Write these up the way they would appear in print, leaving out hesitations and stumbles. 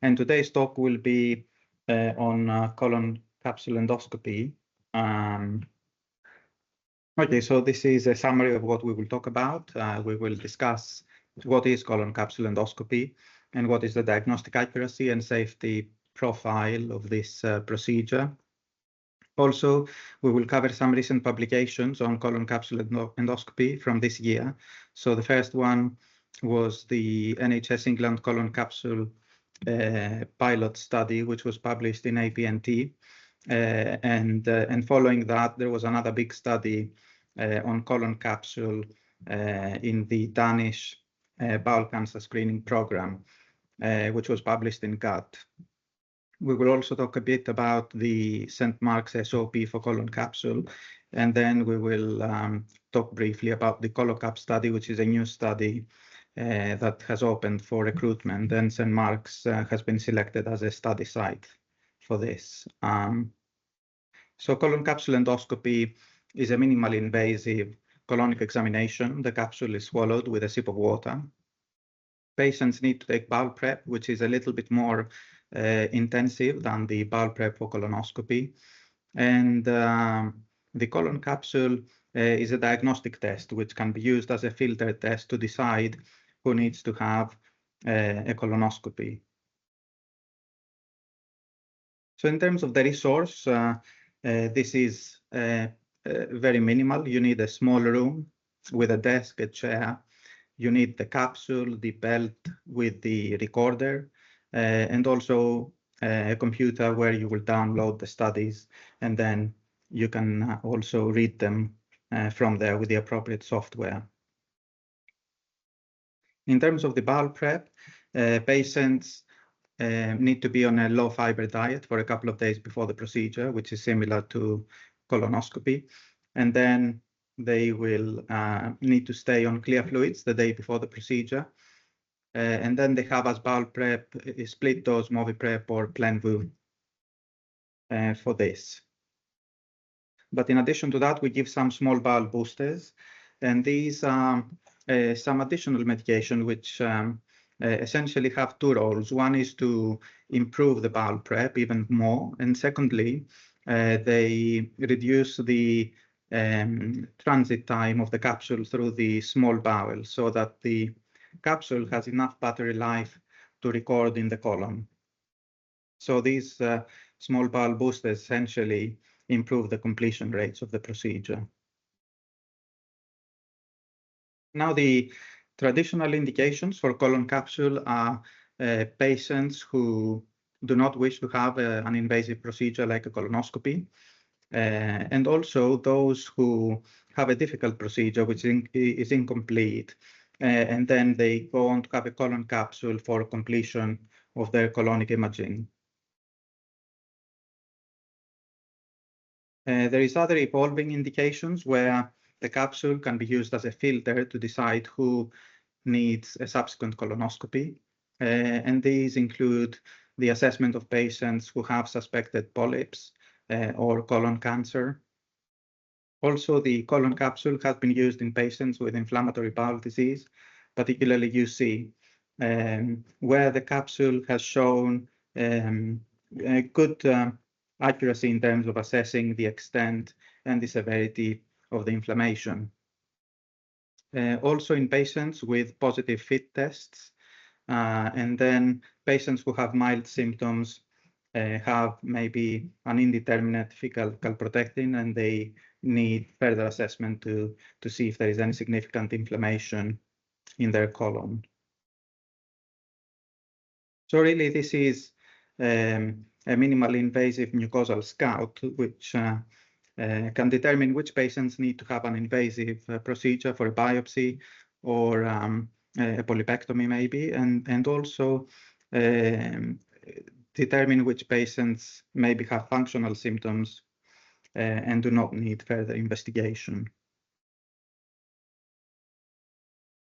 And today's talk will be on colon capsule endoscopy. Okay, so this is a summary of what we will talk about. We will discuss what is colon capsule endoscopy and what is the diagnostic accuracy and safety profile of this procedure. Also, we will cover some recent publications on colon capsule endoscopy from this year. So the first one was the NHS England colon capsule pilot study, which was published in APNT. And following that, there was another big study on colon capsule in the Danish bowel cancer screening program, which was published in GUT. We will also talk a bit about the St. Mark's SOP for colon capsule, and then we will talk briefly about the ColoCap study, which is a new study that has opened for recruitment, and St. Mark's has been selected as a study site for this. So colon capsule endoscopy is a minimally invasive colonic examination. The capsule is swallowed with a sip of water. Patients need to take bowel prep, which is a little bit more intensive than the bowel prep for colonoscopy. And the colon capsule is a diagnostic test, which can be used as a filter test to decide who needs to have a colonoscopy. So in terms of the resource, this is very minimal. You need a small room with a desk, a chair. You need the capsule, the belt with the recorder, and also a computer where you will download the studies, and then you can also read them from there with the appropriate software. In terms of the bowel prep, patients need to be on a low-fiber diet for a couple of days before the procedure, which is similar to colonoscopy. And then they will need to stay on clear fluids the day before the procedure. And then they have as bowel prep a split dose Moviprep or Plenvu for this. But in addition to that, we give some small bowel boosters. And these are some additional medication which essentially have two roles. One is to improve the bowel prep even more. And secondly, they reduce the transit time of the capsule through the small bowel so that the capsule has enough battery life to record in the colon. So these small bowel boosters essentially improve the completion rates of the procedure. Now, the traditional indications for colon capsule are patients who do not wish to have an invasive procedure like a colonoscopy, and also those who have a difficult procedure which is incomplete, and then they go on to have a colon capsule for completion of their colonic imaging. There is other evolving indications where the capsule can be used as a filter to decide who needs a subsequent colonoscopy. And these include the assessment of patients who have suspected polyps or colon cancer. Also, the colon capsule has been used in patients with inflammatory bowel disease, particularly UC, where the capsule has shown a good accuracy in terms of assessing the extent and the severity of the inflammation. Also in patients with positive FIT tests, and then patients who have mild symptoms have maybe an indeterminate fecal calprotectin, and they need further assessment to see if there is any significant inflammation in their colon. So really, this is a minimally invasive mucosal scout, which can determine which patients need to have an invasive procedure for a biopsy or a polypectomy maybe, and also determine which patients maybe have functional symptoms and do not need further investigation.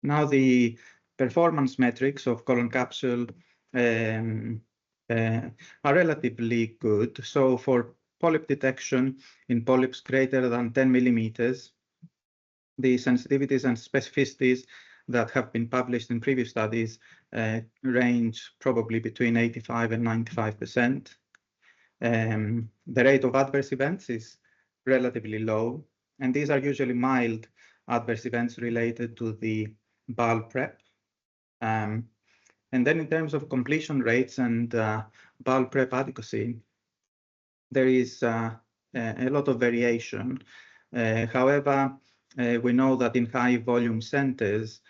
Now, the performance metrics of colon capsule are relatively good. So for polyp detection in polyps greater than 10 millimeters, the sensitivities and specificities that have been published in previous studies range probably between 85 and 95%. The rate of adverse events is relatively low, and these are usually mild adverse events related to the bowel prep. And then in terms of completion rates and bowel prep adequacy, there is a lot of variation. However, we know that in high volume centers,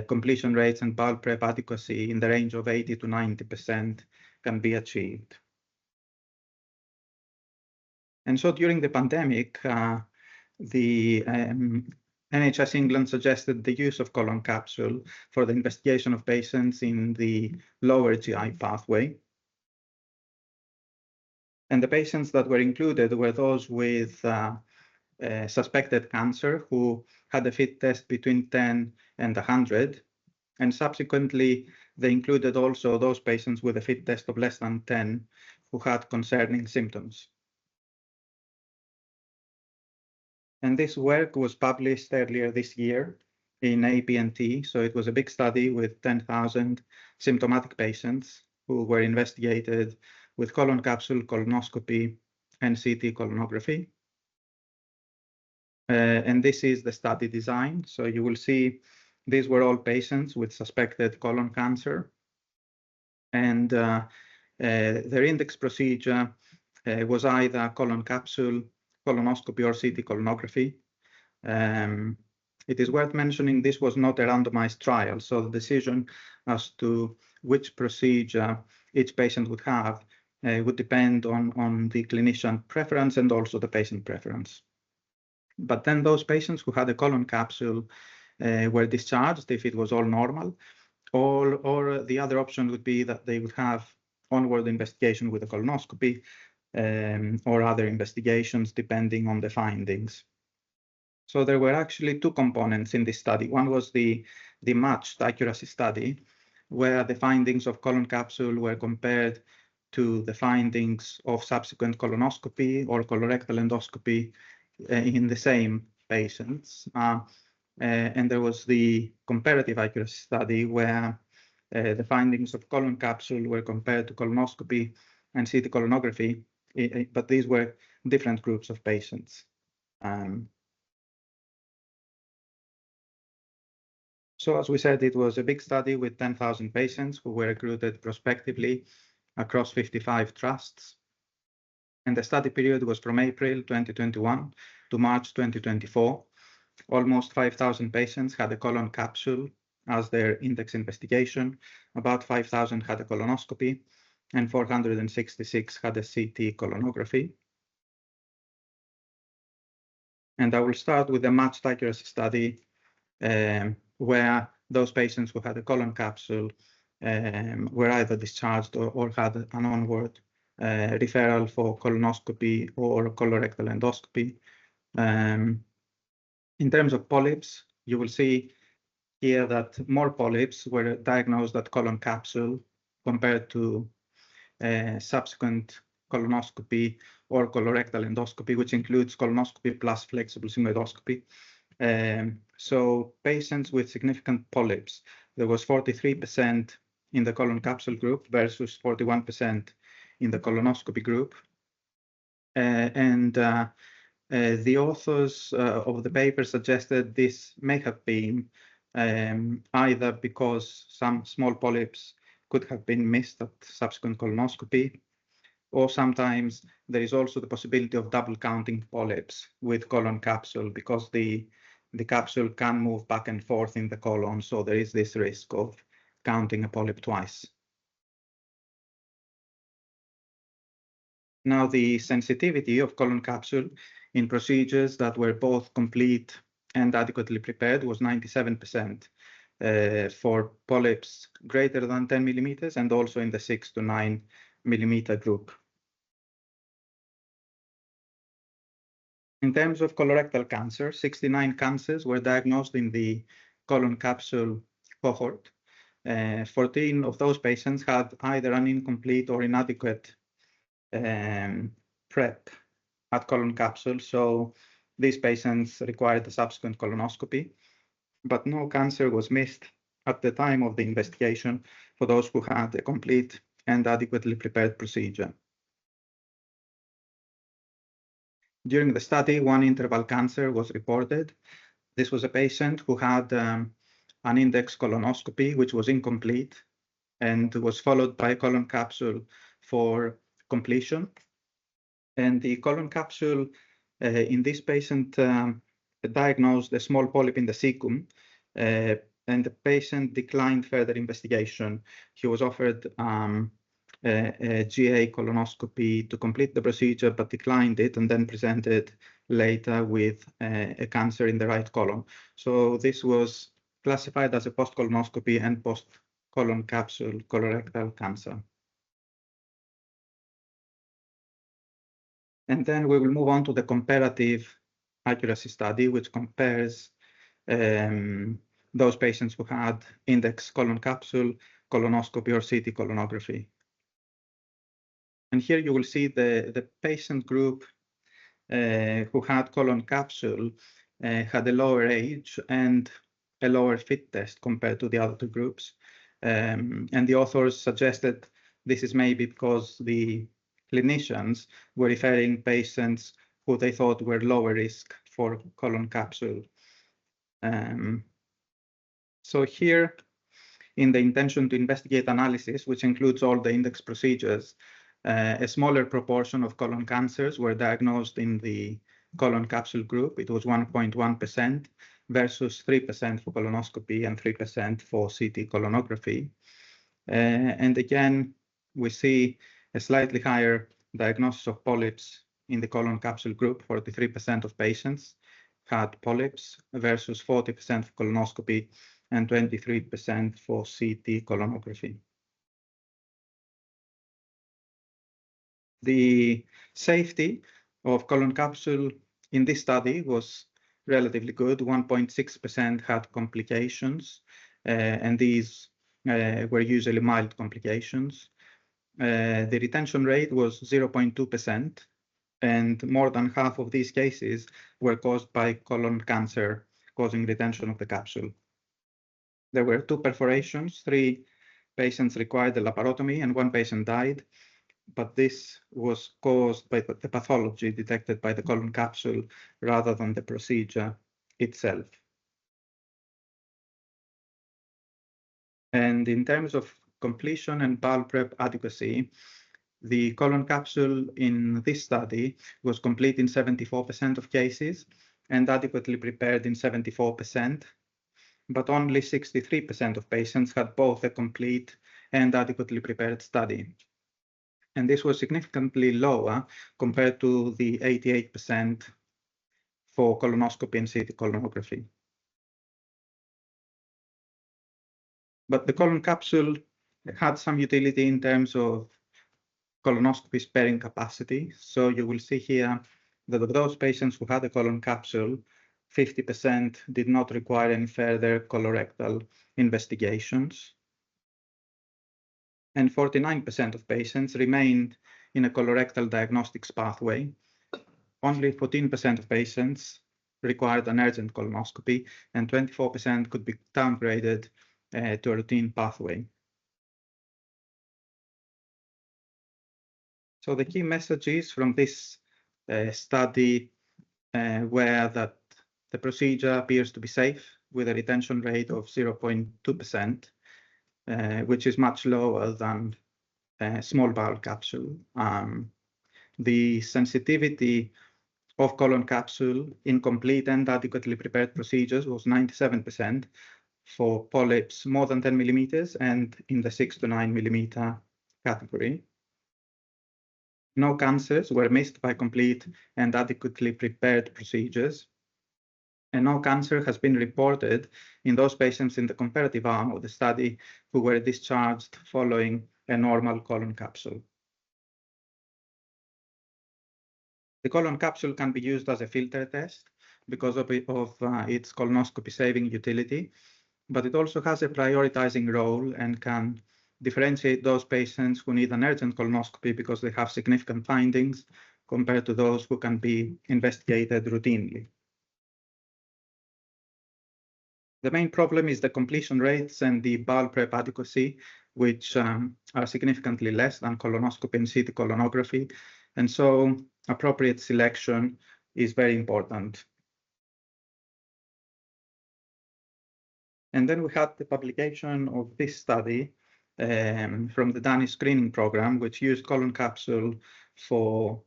completion rates and bowel prep adequacy in the range of 80 to 90% can be achieved. And so during the pandemic, the NHS England suggested the use of colon capsule for the investigation of patients in the lower GI pathway. And the patients that were included were those with suspected cancer who had a FIT test between 10 and 100. And subsequently, they included also those patients with a FIT test of less than 10 who had concerning symptoms. And this work was published earlier this year in APNT. So it was a big study with 10,000 symptomatic patients who were investigated with colon capsule, colonoscopy, and CT colonography. And this is the study design. So you will see these were all patients with suspected colon cancer. And their index procedure was either colon capsule, colonoscopy, or CT colonography. It is worth mentioning this was not a randomized trial, so the decision as to which procedure each patient would have would depend on the clinician preference and also the patient preference. But then those patients who had a colon capsule were discharged if it was all normal, or the other option would be that they would have onward investigation with a colonoscopy or other investigations depending on the findings. So there were actually two components in this study. One was the matched accuracy study, where the findings of colon capsule were compared to the findings of subsequent colonoscopy or colorectal endoscopy in the same patients. And there was the comparative accuracy study where the findings of colon capsule were compared to colonoscopy and CT colonography, but these were different groups of patients. So as we said, it was a big study with 10,000 patients who were recruited prospectively across 55 trusts. And the study period was from April 2021 to March 2024. Almost 5,000 patients had a colon capsule as their index investigation. About 5,000 had a colonoscopy, and 466 had a CT colonography. And I will start with the matched accuracy study, where those patients who had a colon capsule were either discharged or had an onward referral for colonoscopy or colorectal endoscopy. In terms of polyps, you will see here that more polyps were diagnosed at colon capsule compared to subsequent colonoscopy or colorectal endoscopy, which includes colonoscopy plus flexible sigmoidoscopy. So patients with significant polyps, there was 43% in the colon capsule group versus 41% in the colonoscopy group. The authors of the paper suggested this may have been either because some small polyps could have been missed at subsequent colonoscopy, or sometimes there is also the possibility of double counting polyps with colon capsule because the capsule can move back and forth in the colon, so there is this risk of counting a polyp twice. Now, the sensitivity of colon capsule in procedures that were both complete and adequately prepared was 97% for polyps greater than 10 millimeters and also in the 6 to 9 millimeter group. In terms of colorectal cancer, 69 cancers were diagnosed in the colon capsule cohort. 14 of those patients had either an incomplete or inadequate prep at colon capsule, so these patients required a subsequent colonoscopy, but no cancer was missed at the time of the investigation for those who had a complete and adequately prepared procedure. During the study, one interval cancer was reported. This was a patient who had an index colonoscopy, which was incomplete, and was followed by a colon capsule for completion. And the colon capsule in this patient diagnosed a small polyp in the cecum, and the patient declined further investigation. He was offered a GA colonoscopy to complete the procedure, but declined it, and then presented later with a cancer in the right colon. So this was classified as a post-colonoscopy and post-colon capsule colorectal cancer. And then we will move on to the comparative accuracy study, which compares those patients who had index colon capsule, colonoscopy, or CT colonography. And here you will see the patient group who had colon capsule had a lower age and a lower FIT test compared to the other two groups. And the authors suggested this is maybe because the clinicians were referring patients who they thought were lower risk for colon capsule. So here, in the intention to investigate analysis, which includes all the index procedures, a smaller proportion of colon cancers were diagnosed in the colon capsule group. It was 1.1% versus 3% for colonoscopy and 3% for CT colonography. And again, we see a slightly higher diagnosis of polyps in the colon capsule group. 43% of patients had polyps versus 40% for colonoscopy and 23% for CT colonography. The safety of colon capsule in this study was relatively good. 1.6% had complications, and these were usually mild complications. The retention rate was 0.2%, and more than half of these cases were caused by colon cancer causing retention of the capsule. There were 2 perforations, 3 patients required a laparotomy, and 1 patient died, but this was caused by the pathology detected by the colon capsule rather than the procedure itself. And in terms of completion and bowel prep adequacy, the colon capsule in this study was complete in 74% of cases and adequately prepared in 74%, but only 63% of patients had both a complete and adequately prepared study. And this was significantly lower compared to the 88% for colonoscopy and CT colonography. But the colon capsule had some utility in terms of colonoscopy sparing capacity. So you will see here that of those patients who had a colon capsule, 50% did not require any further colorectal investigations. And 49% of patients remained in a colorectal diagnostics pathway. Only 14% of patients required an urgent colonoscopy, and 24% could be downgraded to a routine pathway. So the key messages from this study were that the procedure appears to be safe with a retention rate of 0.2%, which is much lower than small bowel capsule. The sensitivity of colon capsule in complete and adequately prepared procedures was 97% for polyps more than 10 millimeters and in the 6 to 9 millimeter category. No cancers were missed by complete and adequately prepared procedures. And no cancer has been reported in those patients in the comparative arm of the study who were discharged following a normal colon capsule. The colon capsule can be used as a filter test because of its colonoscopy-saving utility, but it also has a prioritizing role and can differentiate those patients who need an urgent colonoscopy because they have significant findings compared to those who can be investigated routinely. The main problem is the completion rates and the bowel prep adequacy, which are significantly less than colonoscopy and CT colonography. And so appropriate selection is very important. And then we had the publication of this study from the Danish screening program, which used colon capsule for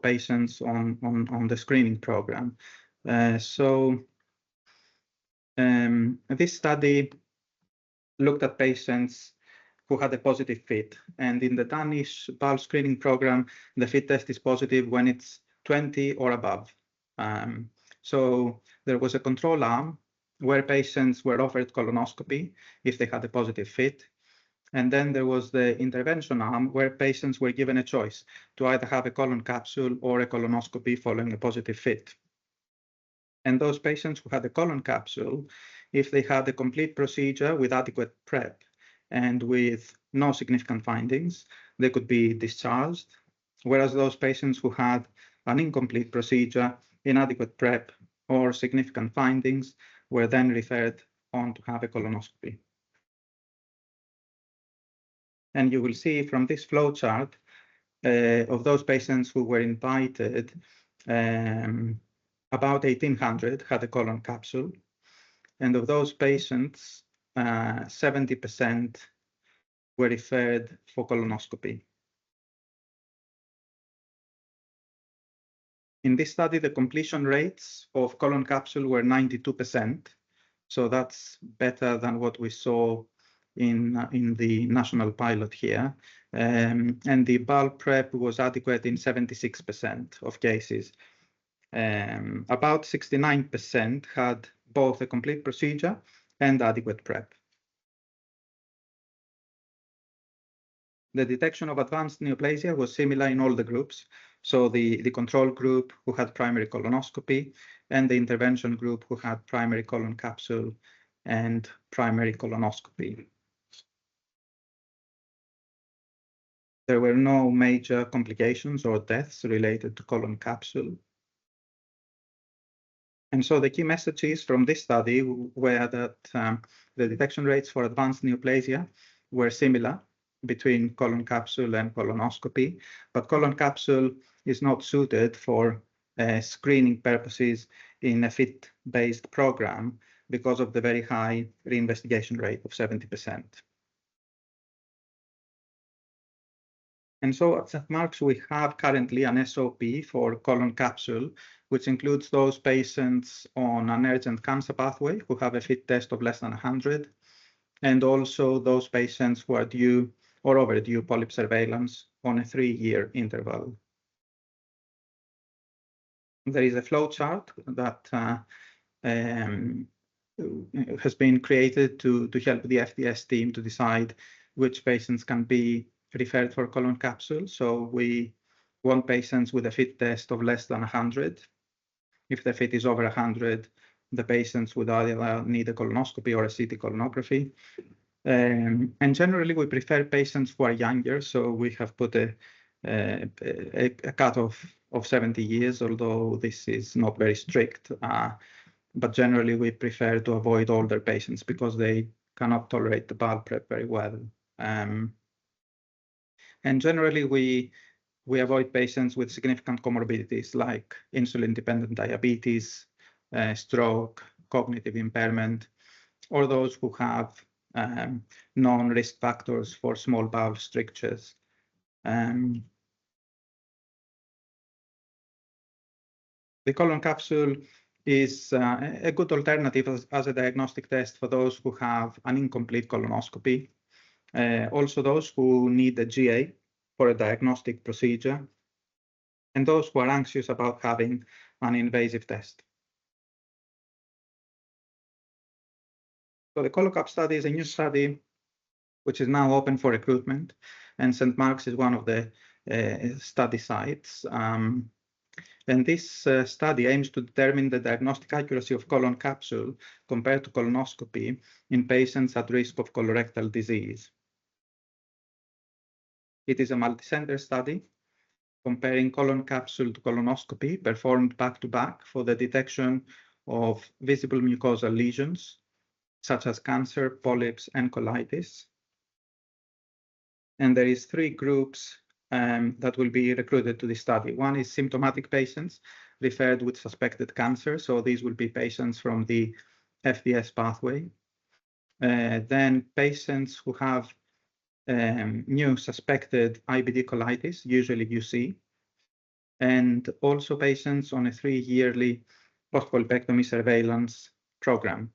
patients on the screening program. This study looked at patients who had a positive FIT, and in the Danish bowel screening program, the FIT test is positive when it's 20 or above. So there was a control arm where patients were offered colonoscopy if they had a positive FIT. And then there was the intervention arm where patients were given a choice to either have a colon capsule or a colonoscopy following a positive FIT. And those patients who had a colon capsule, if they had a complete procedure with adequate prep and with no significant findings, they could be discharged. Whereas those patients who had an incomplete procedure, inadequate prep, or significant findings were then referred on to have a colonoscopy. And you will see from this flow chart of those patients who were invited, about 1,800 had a colon capsule. And of those patients, 70% were referred for colonoscopy. In this study, the completion rates of colon capsule were 92%. So that's better than what we saw in the national pilot here. And the bowel prep was adequate in 76% of cases. About 69% had both a complete procedure and adequate prep. The detection of advanced neoplasia was similar in all the groups. So the control group who had primary colonoscopy and the intervention group who had primary colon capsule and primary colonoscopy. There were no major complications or deaths related to colon capsule. And so the key messages from this study were that the detection rates for advanced neoplasia were similar between colon capsule and colonoscopy, but colon capsule is not suited for screening purposes in a FIT-based program because of the very high reinvestigation rate of 70%. And so at St. Mark's, we have currently an SOP for colon capsule, which includes those patients on an urgent cancer pathway who have a FIT test of less than 100, and also those patients who are due or overdue polyp surveillance on a 3-year interval. There is a flow chart that has been created to help the FDS team to decide which patients can be referred for colon capsule. So we want patients with a FIT test of less than 100. If the FIT is over 100, the patients would either need a colonoscopy or a CT colonography. And generally, we prefer patients who are younger. So we have put a cutoff of 70 years, although this is not very strict. But generally, we prefer to avoid older patients because they cannot tolerate the bowel prep very well. And generally, we avoid patients with significant comorbidities like insulin-dependent diabetes, stroke, cognitive impairment, or those who have known risk factors for small bowel strictures. The colon capsule is a good alternative as a diagnostic test for those who have an incomplete colonoscopy. Also those who need a GA for a diagnostic procedure, and those who are anxious about having an invasive test. So the ColoCap study is a new study which is now open for recruitment, and St. Mark's is one of the study sites. And this study aims to determine the diagnostic accuracy of colon capsule compared to colonoscopy in patients at risk of colorectal disease. It is a multi-center study comparing colon capsule to colonoscopy performed back-to-back for the detection of visible mucosal lesions such as cancer, polyps, and colitis. And there is 3 groups that will be recruited to the study. One is symptomatic patients referred with suspected cancer. So these will be patients from the FDS pathway. Then patients who have new suspected IBD colitis, usually UC, and also patients on a 3-yearly post-colpectomy surveillance program.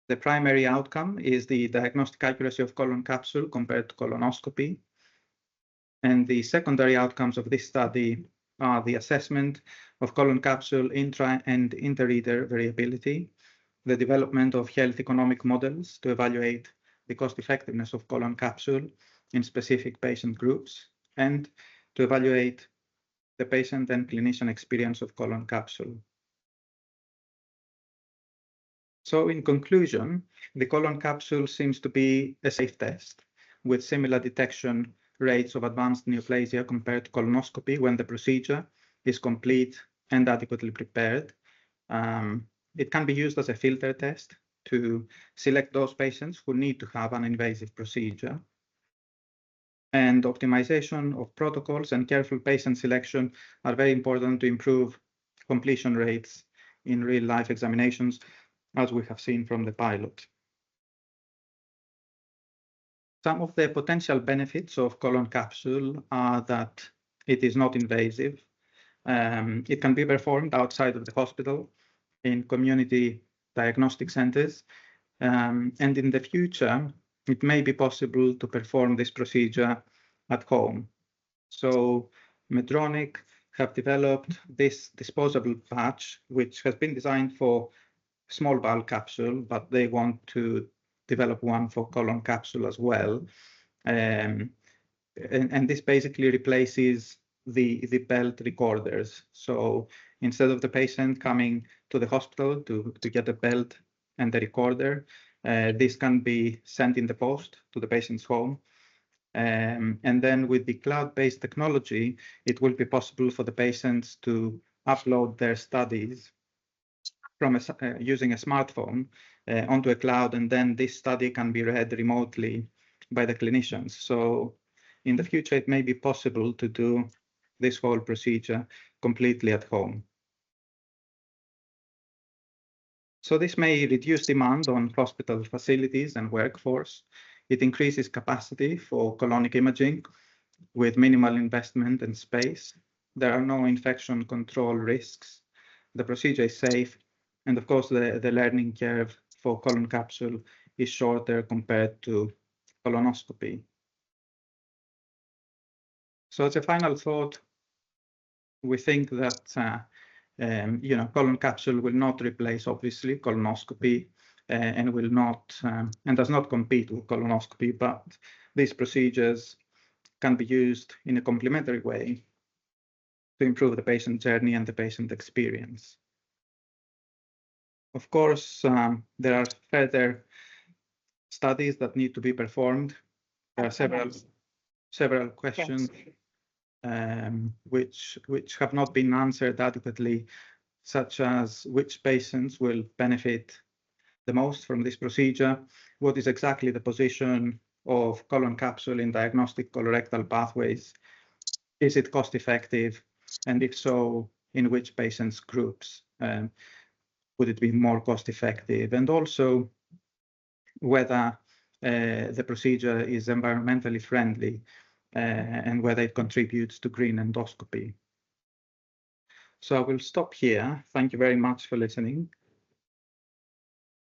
The primary outcome is the diagnostic accuracy of colon capsule compared to colonoscopy. And the secondary outcomes of this study are the assessment of colon capsule intra and interreader variability, the development of health economic models to evaluate the cost effectiveness of colon capsule in specific patient groups, and to evaluate the patient and clinician experience of colon capsule. So in conclusion, the colon capsule seems to be a safe test with similar detection rates of advanced neoplasia compared to colonoscopy when the procedure is complete and adequately prepared. It can be used as a filter test to select those patients who need to have an invasive procedure. And optimization of protocols and careful patient selection are very important to improve completion rates in real-life examinations, as we have seen from the pilot. Some of the potential benefits of colon capsule are that it is not invasive. It can be performed outside of the hospital in community diagnostic centers. And in the future, it may be possible to perform this procedure at home. So Medtronic have developed this disposable patch, which has been designed for small bowel capsule, but they want to develop one for colon capsule as well. And this basically replaces the belt recorders. So instead of the patient coming to the hospital to get a belt and the recorder, this can be sent in the post to the patient's home. And then with the cloud-based technology, it will be possible for the patients to upload their studies from using a smartphone onto a cloud, and then this study can be read remotely by the clinicians. So in the future, it may be possible to do this whole procedure completely at home. So this may reduce demand on hospital facilities and workforce. It increases capacity for colonic imaging with minimal investment and space. There are no infection control risks. The procedure is safe. And of course, the learning curve for colon capsule is shorter compared to colonoscopy. So as a final thought, we think that colon capsule will not replace, obviously, colonoscopy and will not and does not compete with colonoscopy, but these procedures can be used in a complementary way to improve the patient journey and the patient experience. Of course, there are further studies that need to be performed. There are several questions which have not been answered adequately, such as which patients will benefit the most from this procedure, what is exactly the position of colon capsule in diagnostic colorectal pathways, is it cost effective, and if so, in which patients groups would it be more cost effective, and also whether the procedure is environmentally friendly and whether it contributes to green endoscopy. So I will stop here. Thank you very much for listening.